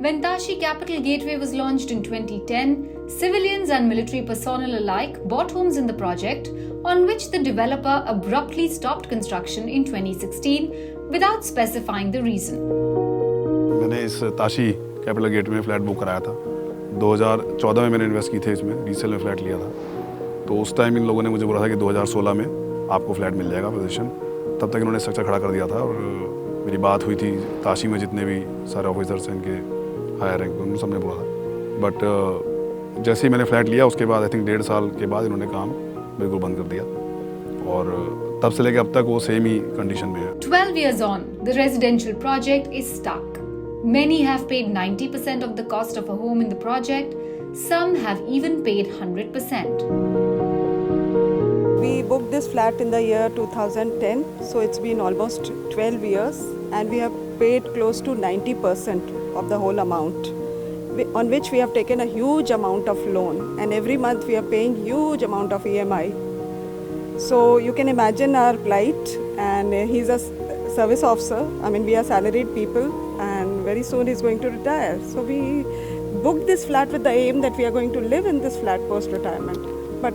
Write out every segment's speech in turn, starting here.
When Tashee Capital Gateway was launched in 2010, civilians and military personnel alike bought homes in the project, on which the developer abruptly stopped construction in 2016 without specifying the reason. मैंने इस Tashi capital gate में flat book कराया था। 2014 में मैंने invest की थे इसमें, रीसेल में फ्लैट लिया था। तो उस टाइम इन लोगों ने मुझे बोला था कि 2016 में आपको फ्लैट मिल जाएगा पोजीशन। तब तक इन्होंने स्ट्रक्चर खड़ा कर दिया था और मेरी बात हुई थी ताशी में जितने भी सारे ऑफिसर्स हैं इनके हायर रैंक, उन सबने बोला था। बट जैसे ही मैंने फ्लैट लिया उसके बाद आई थिंक 1.5 साल के बाद इन्होंने काम बिल्कुल बंद कर दिया और तब से लेकर अब तक वो सेम ही कंडीशन में है। 12 years on, the residential project is stuck. Many have paid 90% of the cost of a home in the project. Some have even paid 100%. We booked this flat in the year 2010, so it's been almost 12 years and we have paid close to 90% of the whole amount, on which we have taken a huge amount of loan, and every month we are paying huge amount of EMI. So you can imagine our plight, and he's a service officer. I mean, we are salaried people and very soon he's going to retire. So we booked this flat with the aim that we are going to live in this flat post-retirement. But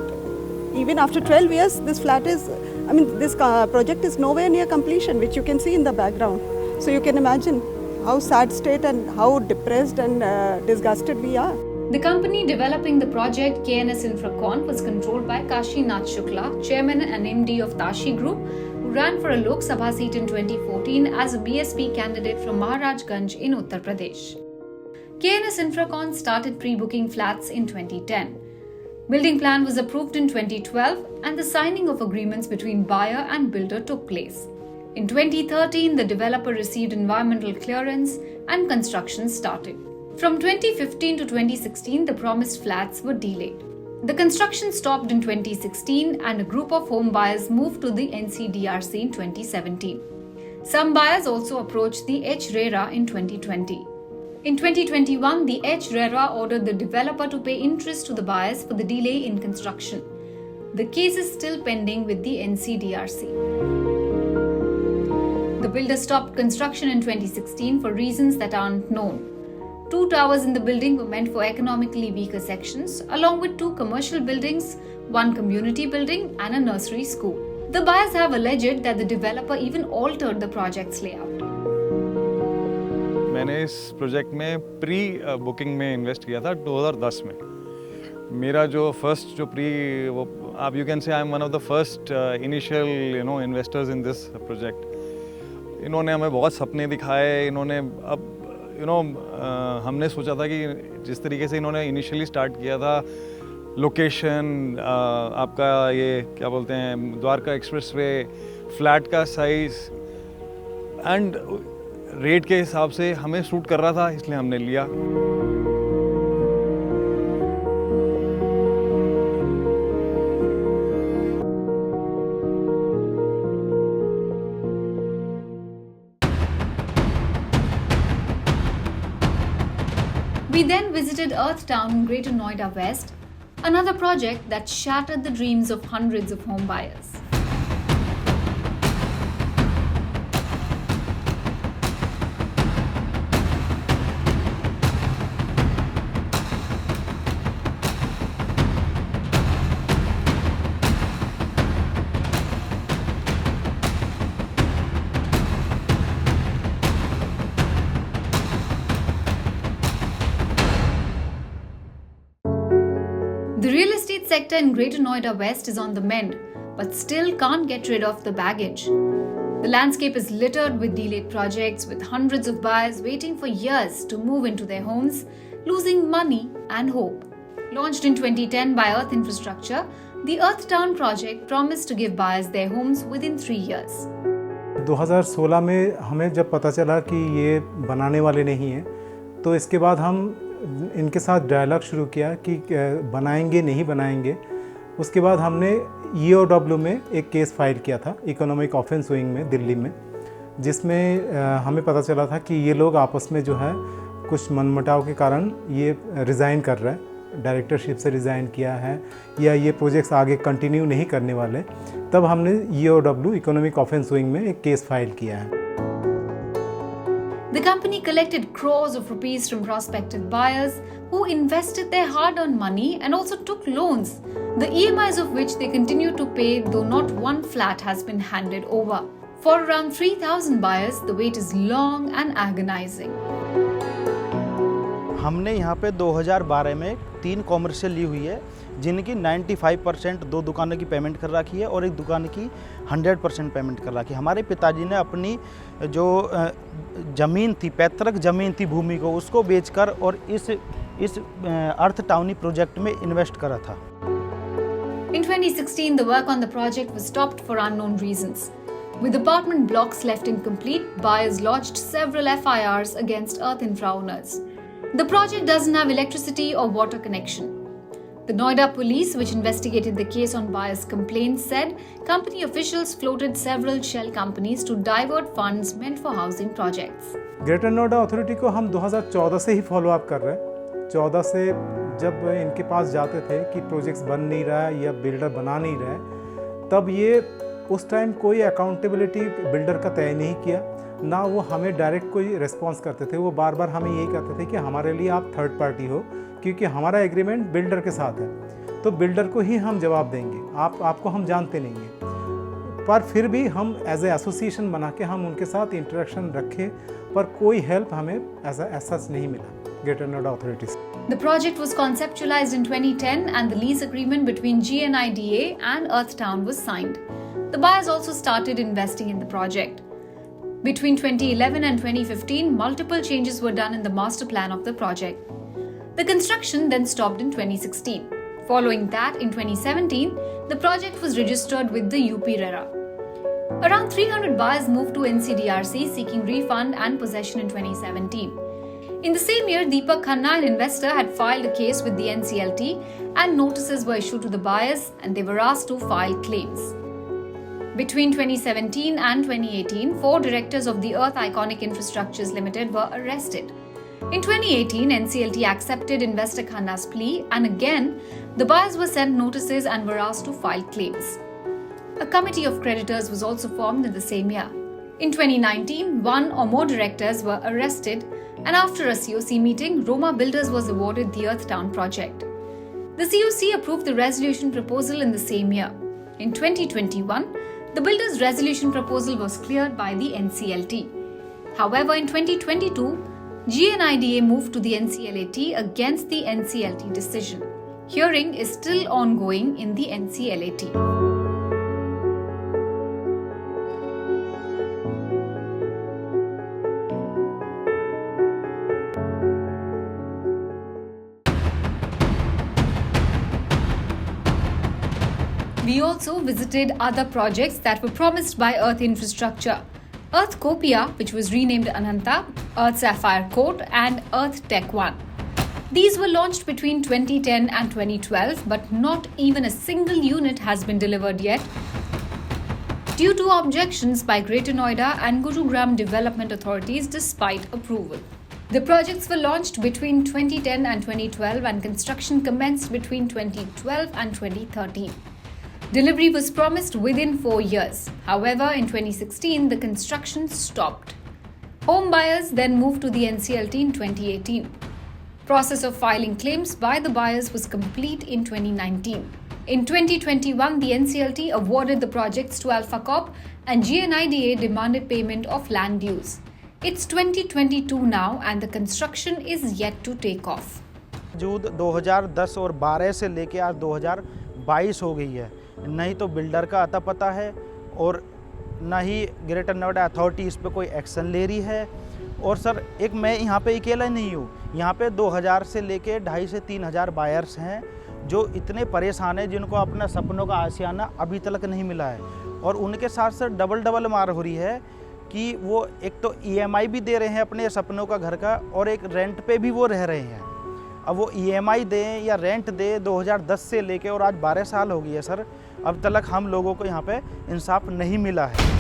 even after 12 years, this flat is, I mean, this project is nowhere near completion, which you can see in the background. So you can imagine how sad state and how depressed and disgusted we are. The company developing the project, KNS Infracon, was controlled by Kashi Nath Shukla, chairman and MD of Tashee Group, who ran for a Lok Sabha seat in 2014 as a BSP candidate from Maharajganj in Uttar Pradesh. KNS Infracon started pre-booking flats in 2010. Building plan was approved in 2012 and the signing of agreements between buyer and builder took place. In 2013, the developer received environmental clearance and construction started. From 2015 to 2016, the promised flats were delayed. The construction stopped in 2016 and a group of home buyers moved to the NCDRC in 2017. Some buyers also approached the HRERA in 2020. In 2021, the HRERA ordered the developer to pay interest to the buyers for the delay in construction. The case is still pending with the NCDRC. The builder stopped construction in 2016 for reasons that aren't known. 2 towers in the building were meant for economically weaker sections, along with 2 commercial buildings, 1 community building and a nursery school. The buyers have alleged that the developer even altered the project's layout. मैंने इस project में pre booking में invest किया था 2010 में। मेरा जो first जो प्री वो आप you can say I am one of the first initial investors in this project. इन्होंने हमें बहुत सपने दिखाए। इन्होंने अब हमने सोचा था कि जिस तरीके से इन्होंने इनिशियली स्टार्ट किया था, लोकेशन आपका ये क्या बोलते हैं द्वारका एक्सप्रेसवे, फ्लैट का साइज़ एंड रेट के हिसाब से हमें सूट कर रहा था, इसलिए हमने लिया। We then visited Earth Town in Greater Noida West, another project that shattered the dreams of hundreds of home buyers. The real estate sector in Greater Noida West is on the mend, but still can't get rid of the baggage. The landscape is littered with delayed projects, with hundreds of buyers waiting for years to move into their homes, losing money and hope. Launched in 2010 by Earth Infrastructure, the Earth Town project promised to give buyers their homes within 3 years. 2016 में हमें जब पता चला कि ये बनाने वाले नहीं हैं, तो इसके बाद हम इनके साथ डायलॉग शुरू किया कि बनाएंगे नहीं बनाएंगे। उसके बाद हमने EOW में एक केस फाइल किया था इकोनॉमिक ऑफेंस विंग में दिल्ली में, जिसमें हमें पता चला था कि ये लोग आपस में जो है कुछ मनमुटाव के कारण ये रिज़ाइन कर रहा है, डायरेक्टरशिप से रिज़ाइन किया है या ये प्रोजेक्ट्स आगे कंटिन्यू नहीं करने वाले। तब हमने EOW इकोनॉमिक ऑफेंस विंग में एक केस फाइल किया है। The company collected crores of rupees from prospective buyers who invested their hard-earned money and also took loans, the EMIs of which they continue to pay, though not one flat has been handed over. For around 3,000 buyers, the wait is long and agonizing. हमने यहाँ पे 2012 में 3 commercial ली हुई है, जिनकी 95% 2 दुकानों की payment कर रखी है और एक दुकान की 100% पेमेंट कर रखी है। हमारे पिताजी ने अपनी जो ज़मीन थी, पैतृक ज़मीन थी भूमि को, उसको बेचकर और इस अर्थ टाउनी प्रोजेक्ट में इन्वेस्ट करा था। In 2016, the work on the project was stopped for unknown reasons. With apartment blocks left incomplete, buyers lodged several FIRs against earth infra owners. The project doesn't have electricity or water connection. The Noida police, which investigated the case on buyers' complaints, said company officials floated several shell companies to divert funds meant for housing projects. Greater Noida authority को हम 2014 से ही follow up कर रहे हैं। 14 से जब इनके पास जाते थे कि प्रोजेक्ट्स बन नहीं रहा है या बिल्डर बना नहीं रहा है, तब ये उस टाइम कोई अकाउंटेबिलिटी बिल्डर का तय नहीं किया, ना वो हमें डायरेक्ट कोई रिस्पॉन्स करते थे। वो बार बार हमें यही कहते थे कि हमारे लिए आप थर्ड पार्टी हो, क्योंकि हमारा एग्रीमेंट बिल्डर के साथ है, तो बिल्डर को ही हम जवाब देंगे, आपको हम जानते नहीं हैं। पर फिर भी हम एज ए एसोसिएशन बना के हम उनके साथ इंटरेक्शन रखे, पर कोई हेल्प हमें ऐसा नहीं मिला greater Noida authorities. The project was conceptualized in 2010 and the lease agreement between GNIDA and Earthtown was signed. The buyers also started investing in the project. Between 2011 and 2015, multiple changes were done in the master plan of the project. The construction then stopped in 2016. Following that, in 2017, the project was registered with the UP RERA. Around 300 buyers moved to NCDRC seeking refund and possession in 2017. In the same year, Deepak Khanna, an investor, had filed a case with the NCLT and notices were issued to the buyers and they were asked to file claims. Between 2017 and 2018, 4 directors of the Earth Iconic Infrastructures Limited were arrested. In 2018, NCLT accepted investor Khanna's plea and again, the buyers were sent notices and were asked to file claims. A committee of creditors was also formed in the same year. In 2019, 1 or more directors were arrested and after a COC meeting, Roma Builders was awarded the Earthtown project. The COC approved the resolution proposal in the same year. In 2021, the builders' resolution proposal was cleared by the NCLT. However, in 2022, GNIDA moved to the NCLT against the NCLT decision. Hearing is still ongoing in the NCLT. We also visited other projects that were promised by Earth Infrastructure. Earth Copia, which was renamed Ananta, Earth Sapphire Court and Earth Techone. These were launched between 2010 and 2012, but not even a single unit has been delivered yet due to objections by Greater Noida and Gurugram development authorities despite approval. The projects were launched between 2010 and 2012 and construction commenced between 2012 and 2013. Delivery was promised within 4 years. However, in 2016, the construction stopped. Homebuyers then moved to the NCLT in 2018. Process of filing claims by the buyers was complete in 2019. In 2021, the NCLT awarded the projects to Alpha Corp and GNIDA demanded payment of land dues. It's 2022 now and the construction is yet to take off. मौजूद 2010 और 12 से लेके आज 2022 हो गई है, नहीं तो बिल्डर का अता पता है और ना ही ग्रेटर नोएडा अथॉरिटी इस पे कोई एक्शन ले रही है। और सर एक मैं यहाँ पे अकेला नहीं हूँ, यहाँ पे 2000 से लेके 2500 से 3000 बायर्स हैं जो इतने परेशान हैं जिनको अपना सपनों का आशियाना अभी तक नहीं मिला है। और उनके साथ सर डबल मार हो रही है कि वो एक तो EMI भी दे रहे हैं अपने सपनों का घर का और एक रेंट पे भी वो रह रहे हैं। अब वो EMI दें या रेंट दें 2010 से लेके और आज 12 साल हो गई है सर, अब तक हम लोगों को यहाँ पे इंसाफ नहीं मिला है।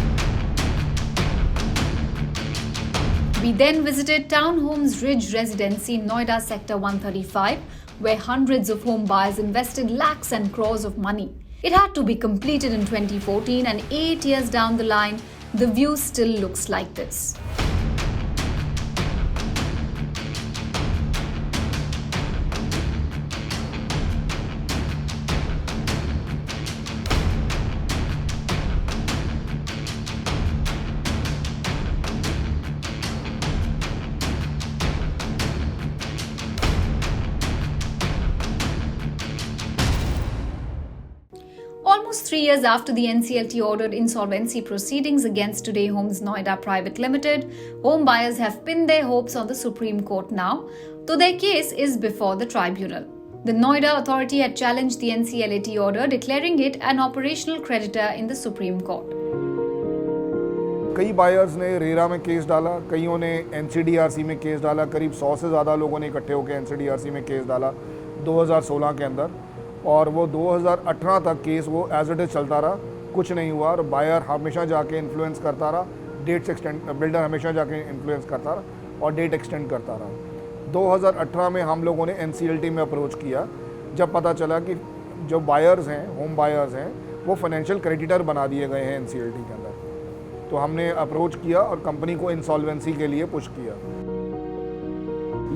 We then visited Homes Ridge Residency in Noida Sector 135, where hundreds of home buyers invested lakhs and crores of money. It had to be completed in 2014 and 8 years down the line, the view still looks like this. Almost 3 years after the NCLT ordered insolvency proceedings against Today Homes Noida Private Limited, home buyers have pinned their hopes on the Supreme Court now, though their case is before the tribunal. The Noida authority had challenged the NCLT order, declaring it an operational creditor in the Supreme Court. कई buyers ने RERA में case डाला, कईयों ने NCDRC में case डाला, करीब 100 से ज़्यादा लोगों ने इकट्ठे होकर एनसीडीआरसी में केस डाला 2016 के अंदर, और वो 2018 तक केस वो एज इट इज़ चलता रहा, कुछ नहीं हुआ, और बायर हमेशा जाके इन्फ्लुएंस करता रहा, डेट्स एक्सटेंड, बिल्डर हमेशा जाके इन्फ्लुएंस करता रहा और डेट एक्सटेंड करता रहा। 2018 में हम लोगों ने एनसीएलटी में अप्रोच किया, जब पता चला कि जो बायर्स हैं, होम बायर्स हैं, वो फाइनेंशियल क्रेडिटर बना दिए गए हैं एनसीएलटी के अंदर। तो हमने अप्रोच किया और कंपनी को इंसॉल्वेंसी के लिए पुश किया,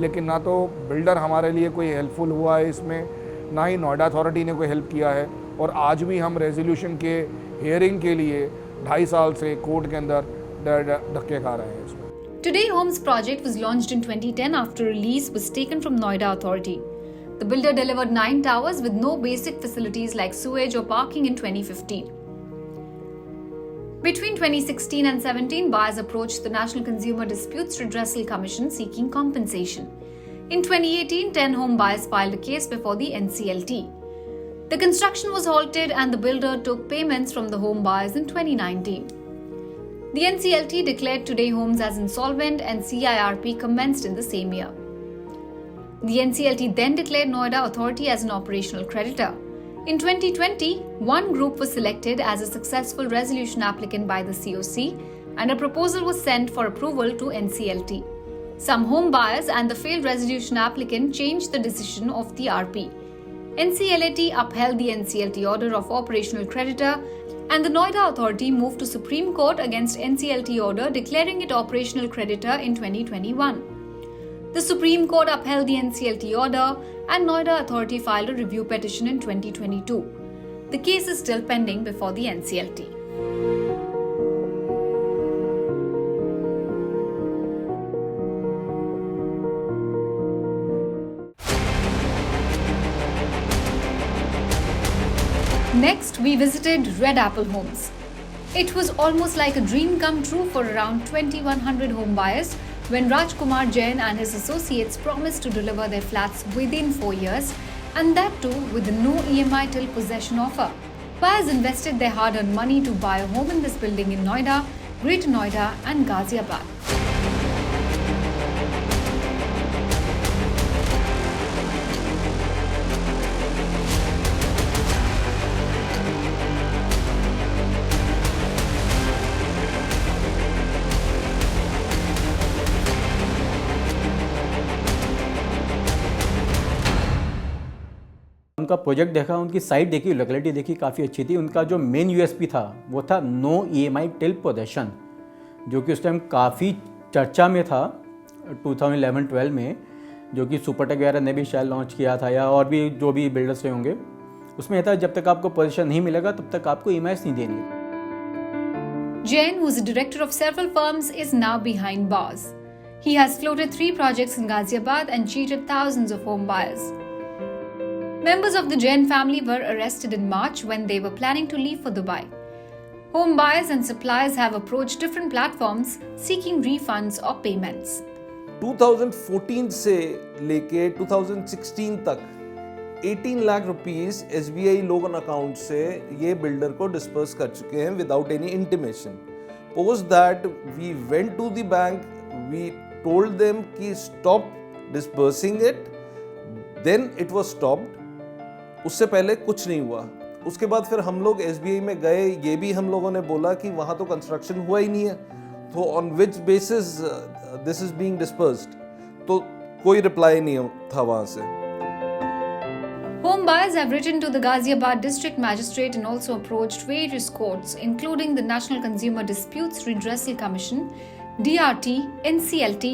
लेकिन ना तो बिल्डर हमारे लिए कोई हेल्पफुल हुआ है इसमें, ना ही नोएडा अथॉरिटी ने कोई हेल्प किया है, और आज भी हम रेजोल्यूशन के हियरिंग के लिए 2.5 साल से कोर्ट के अंदर धक्के खा रहे हैं इसमें। Today Homes project was launched in 2010 after a lease was taken from Noida authority. The builder delivered 9 towers with no basic facilities like sewage or parking in 2015. Between 2016 and 17, buyers approached the National Consumer Disputes Redressal Commission seeking compensation. In 2018, 10 home buyers filed a case before the NCLT. The construction was halted and the builder took payments from the home buyers in 2019. The NCLT declared Today Homes as insolvent and CIRP commenced in the same year. The NCLT then declared Noida Authority as an operational creditor. In 2020, one group was selected as a successful resolution applicant by the COC and a proposal was sent for approval to NCLT. Some home buyers and the failed resolution applicant changed the decision of the RP. NCLT upheld the NCLT order of operational creditor and the Noida Authority moved to Supreme Court against NCLT order declaring it operational creditor in 2021. The Supreme Court upheld the NCLT order and Noida Authority filed a review petition in 2022. The case is still pending before the NCLT. Next, we visited Red Apple Homez. It was almost like a dream come true for around 2,100 home buyers when Rajkumar Jain and his associates promised to deliver their flats within 4 years, and that too with a no EMI till possession offer. Buyers invested their hard-earned money to buy a home in this building in Noida, Greater Noida and Ghaziabad. उनका project देखा, उनकी site देखी, locality देखी, काफ़ी अच्छी थी। उनका जो मेन यूएसपी था वो था नो EMI टिल पोजेशन, जो कि उस टाइम काफ़ी चर्चा में था 2011-12 में, जो कि सुपरटेक वगैरह ने भी शायद लॉन्च किया था, या और भी जो भी बिल्डर्स रहे होंगे। उसमें यह था जब तक आपको पोजीशन नहीं मिलेगा तब तक आपको EMIs नहीं देनी। Jain, who is a director of several firms, is now behind bars. He has floated 3 projects in Ghaziabad and cheated thousands of home buyers. Members of the Jain family were arrested in March when they were planning to leave for Dubai. Home buyers and suppliers have approached different platforms seeking refunds or payments. 2014 से लेके 2016 तक 18 lakh rupees SBI loan account से ये builder को disperse कर चुके हैं without any intimation. Post that we went to the bank, we told them कि stop dispersing it, then it was stopped. उससे पहले कुछ नहीं हुआ. उसके बाद फिर हम लोग SBI में गए, ये भी हम लोगों ने बोला कि वहाँ तो कंस्ट्रक्शन हुआ ही नहीं है, तो on which basis this is being dispersed. तो कोई रिप्लाई नहीं था वहाँ से. Home buyers have written to the Ghaziabad District Magistrate and also approached various courts, including the National Consumer Disputes Redressal Commission, DRT, NCLT,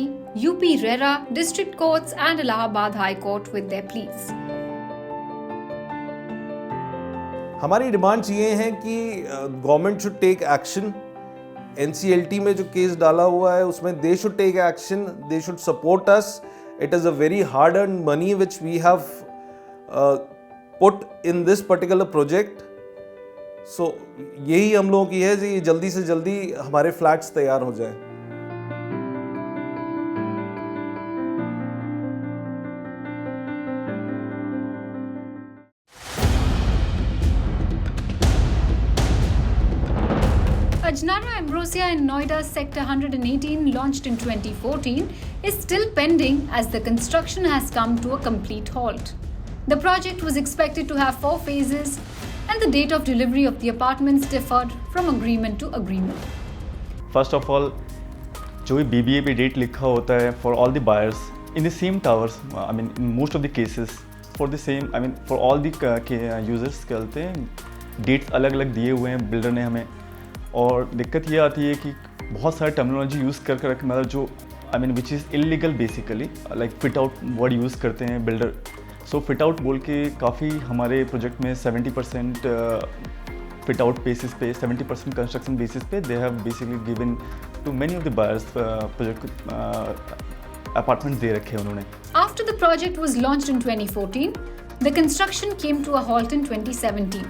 UP RERA, District Courts and Allahabad High Court with their pleas. हमारी demands ये हैं कि government should take action. NCLT में जो case डाला हुआ है उसमें they should take action, they should support us. It is a very hard earned money which we have put in this particular project. सो यही हम लोगों की है जी, जल्दी से जल्दी हमारे फ्लैट्स तैयार हो जाएं। Ajnara Ambrosia in Noida's Sector 118, launched in 2014, is still pending as the construction has come to a complete halt. The project was expected to have 4 phases, and the date of delivery of the apartments differed from agreement to agreement. First of all, जो भी BBA पे date लिखा होता है for all the buyers in the same towers, I mean in most of the cases for the same, I mean for all the users कहते हैं dates अलग अलग दिए हुए हैं बिल्डर ने हमें। और दिक्कत ये आती है कि बहुत सारे टर्मिनोलॉजी यूज़ कर रख, मतलब जो I mean which is illegal basically, like fit out word use करते हैं बिल्डर। सो फिट आउट बोल के काफ़ी हमारे प्रोजेक्ट में 70% फिट आउट बेसिस पे, 70% कंस्ट्रक्शन बेसिस पे they have basically given to many of the buyers project apartments दे रखे हैं उन्होंने। After the project was launched in 2014, the construction came to a halt in 2017.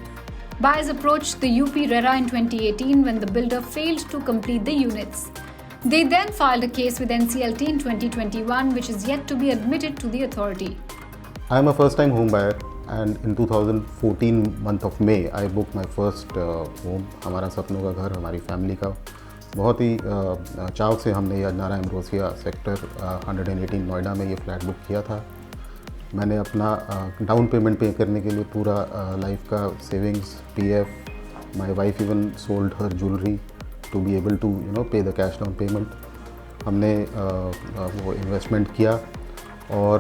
Buyers approached the UP RERA in 2018 when the builder failed to complete the units. They then filed a case with NCLT in 2021, which is yet to be admitted to the authority. I am a first-time home buyer, and in 2014 month of May, I booked my first home. हमारा सपनों का घर, हमारी family का बहुत ही चाव से हमने ये अजनारा एम्ब्रोसिया सेक्टर 118 नोएडा में ये फ्लैट बुक किया था। मैंने अपना डाउन पेमेंट पे करने के लिए पूरा लाइफ का savings, PF, my wife even sold her jewellery to be able to pay the cash down payment. हमने वो इन्वेस्टमेंट किया और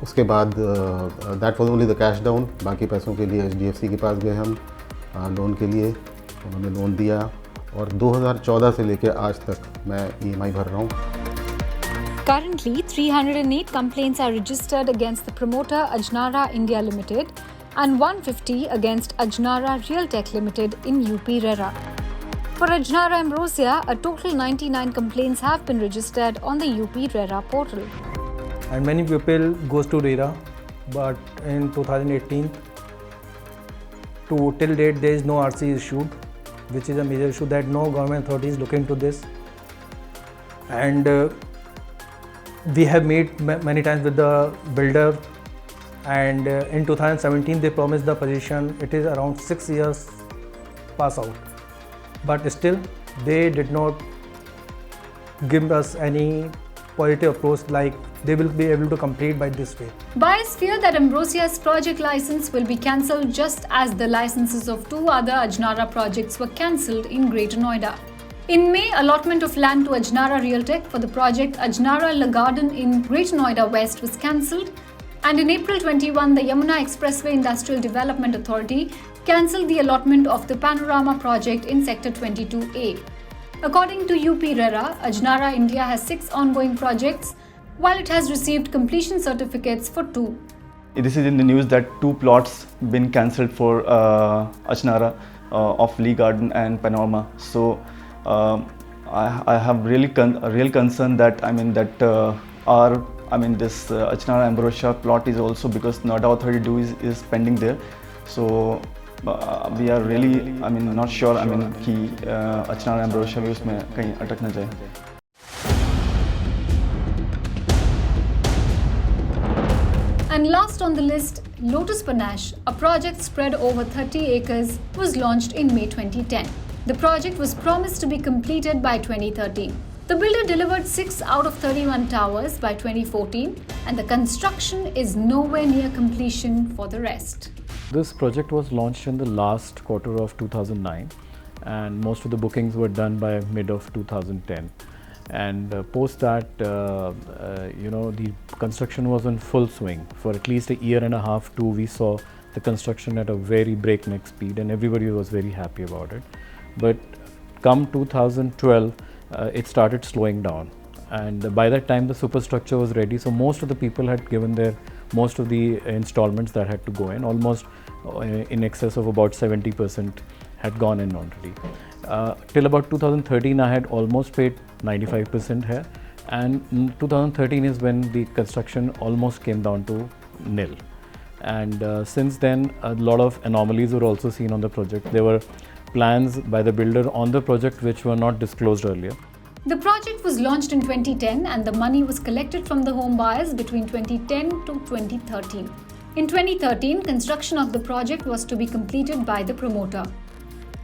उसके बाद that was only the cash down. बाकी पैसों के लिए HDFC के पास गए हम लोन के लिए, उन्होंने लोन दिया और 2014 से लेकर आज तक मैं EMI भर रहा हूँ। Currently, 308 complaints are registered against the promoter Ajnara India Limited and 150 against Ajnara Realtech Limited in UP RERA. For Ajnara Ambrosia, a total 99 complaints have been registered on the UP RERA portal. And many people goes to RERA, but in 2018 to till date there is no RC issued, which is a major issue that no government authority is looking to this. And we have met many times with the builder, and in 2017 they promised the position. It is around 6 years pass out, but still they did not give us any positive approach like they will be able to complete by this way. Buyers fear that Ambrosia's project license will be cancelled just as the licenses of 2 other Ajnara projects were cancelled in Greater Noida. In May, allotment of land to Ajnara Realtech for the project Ajnara La Garden in Greater Noida West was cancelled, and in April 21, the Yamuna Expressway Industrial Development Authority cancelled the allotment of the Panorama project in Sector 22A. According to UP RERA, Ajnara India has 6 ongoing projects, while it has received completion certificates for 2. This is in the news that 2 plots been cancelled for Ajnara of Lee Garden and Panorama. So I have really a real concern that this Ajnara Ambrosia plot is also, because Noida Authority is pending there. So we are really not sure कि Ajnara Ambrosia भी उसमें कहीं अटक न जाए। And last on the list, Lotus Panache, a project spread over 30 acres, was launched in May 2010. The project was promised to be completed by 2013. The builder delivered 6 out of 31 towers by 2014, and the construction is nowhere near completion for the rest. This project was launched in the last quarter of 2009, and most of the bookings were done by mid of 2010. And post that, the construction was in full swing. For at least a year and a half, we saw the construction at a very breakneck speed, and everybody was very happy about it. But come 2012, it started slowing down, and by that time the superstructure was ready, so most of the people had given most of the installments that had to go in, almost in excess of about 70% had gone in already. Till about 2013 I had almost paid 95% here, and 2013 is when the construction almost came down to nil. And since then a lot of anomalies were also seen on the project. There were plans by the builder on the project which were not disclosed earlier. The project was launched in 2010 and the money was collected from the home buyers between 2010 to 2013. In 2013, construction of the project was to be completed by the promoter.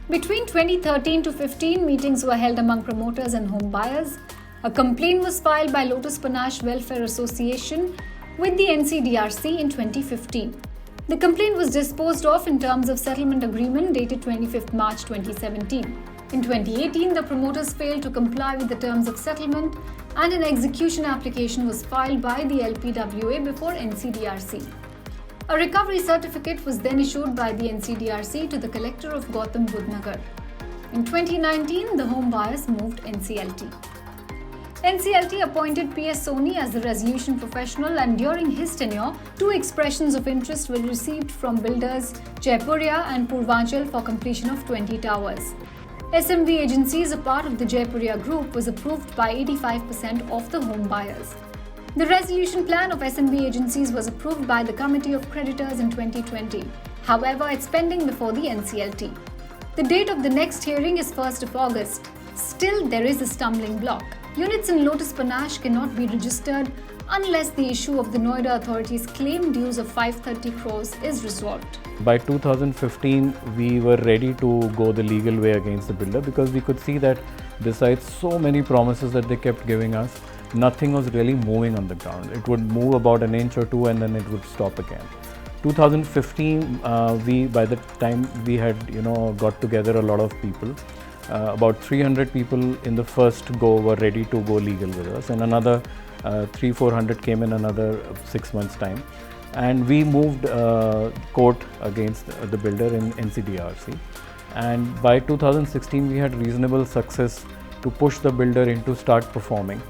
Between 2013 to 15, meetings were held among promoters and home buyers. A complaint was filed by Lotus Panache Welfare Association with the NCDRC in 2015. The complaint was disposed of in terms of settlement agreement dated 25th March 2017. In 2018, the promoters failed to comply with the terms of settlement and an execution application was filed by the LPWA before NCDRC. A recovery certificate was then issued by the NCDRC to the collector of Gautam Budh Nagar. In 2019, the home buyers moved NCLT. NCLT appointed PS Soni as the resolution professional and during his tenure, 2 expressions of interest were received from builders Jaipuria and Purvanchal for completion of 20 towers. SMV agencies, a part of the Jaipuria group, was approved by 85% of the home buyers. The resolution plan of SMV agencies was approved by the Committee of Creditors in 2020. However, it's pending before the NCLT. The date of the next hearing is 1st of August. Still, there is a stumbling block. Units in Lotus Panache cannot be registered unless the issue of the Noida authorities' claim dues of 530 crores is resolved. By 2015, we were ready to go the legal way against the builder because we could see that besides so many promises that they kept giving us, nothing was really moving on the ground. It would move about an inch or two and then it would stop again. 2015, by the time we had got together a lot of people, about 300 people in the first go were ready to go legal with us, and another 300-400 came in another 6 months' time. And we moved court against the builder in NCDRC. And by 2016, we had reasonable success to push the builder into start performing.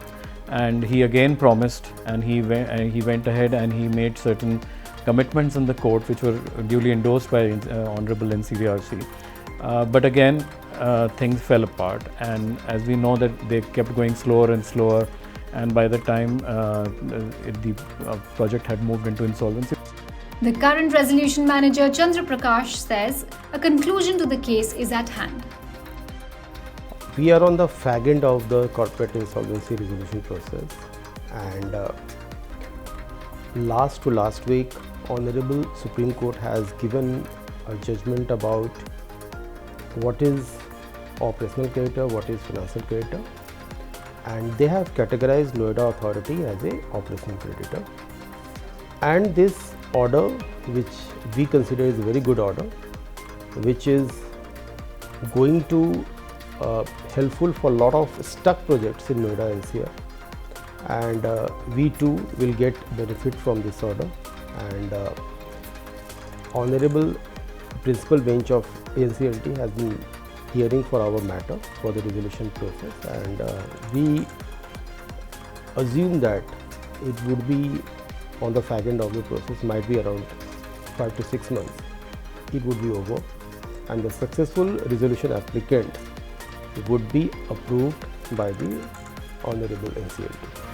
And he again promised, and he went ahead and he made certain commitments in the court which were duly endorsed by Honorable NCDRC. But again, things fell apart, and as we know that they kept going slower and slower, and by the time the project had moved into insolvency. The current resolution manager Chandra Prakash says a conclusion to the case is at hand. We are on the fag end of the corporate insolvency resolution process, and last week, Honorable Supreme Court has given a judgment about what is operational creditor, what is financial creditor, and they have categorized Noida Authority as a operational creditor. And this order, which we consider is a very good order, which is going to helpful for a lot of stuck projects in Noida NCR, and we too will get benefit from this order. And Honorable Principal Bench of NCLT has been hearing for our matter for the resolution process, and we assume that it would be on the fag end of the process, might be around 5 to 6 months, it would be over, and the successful resolution applicant would be approved by the Honorable NCLT.